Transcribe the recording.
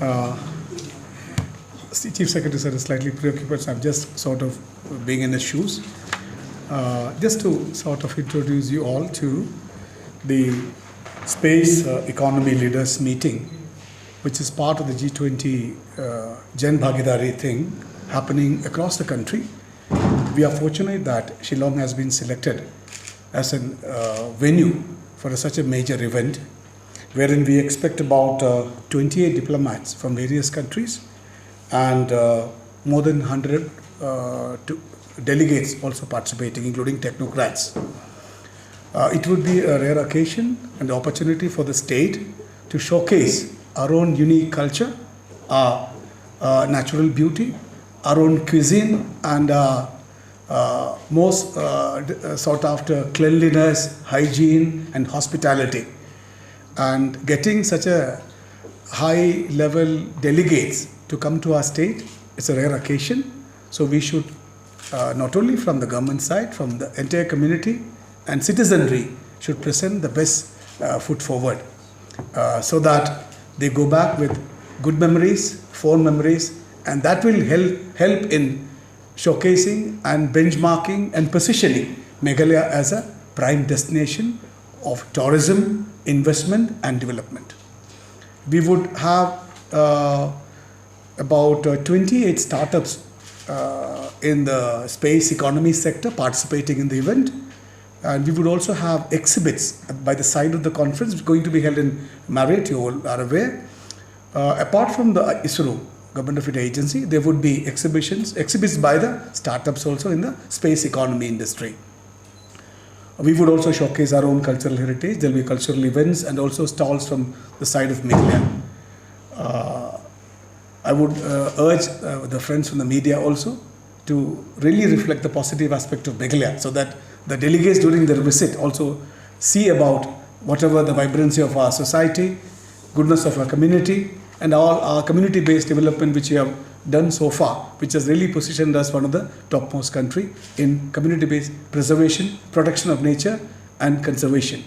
Uh, Chief Secretary sir is slightly preoccupied, so I'm just sort of being in his shoes. Just to sort of introduce you all to the Space Economy Leaders Meeting, which is part of the G20 Jan Bhagidari thing happening across the country. We are fortunate that Shillong has been selected as a venue for such a major event, wherein we expect about 28 diplomats from various countries and more than 100 delegates also participating, including technocrats. It would be a rare occasion and opportunity for the state to showcase our own unique culture, our natural beauty, our own cuisine, and most sought after cleanliness, hygiene, and hospitality. And getting such a high level delegates to come to our state, it's a rare occasion. So we should, not only from the government side, from the entire community and citizenry, should present the best foot forward so that they go back with good memories, fond memories, and that will help in showcasing and benchmarking and positioning Meghalaya as a prime destination of tourism, investment and development. We would have about 28 startups in the space economy sector participating in the event, and we would also have exhibits by the side of the conference, which is going to be held in Marriott, you all are aware. Apart from the ISRO, Government of India agency, there would be exhibits by the startups also in the space economy industry. We would also showcase our own cultural heritage. There will be cultural events and also stalls from the side of Meghalaya. I would urge the friends from the media also to really reflect the positive aspect of Meghalaya, so that the delegates during their visit also see about whatever the vibrancy of our society, goodness of our community, and all our community-based development which we have done so far, which has really positioned us one of the topmost country in community-based preservation, protection of nature and conservation.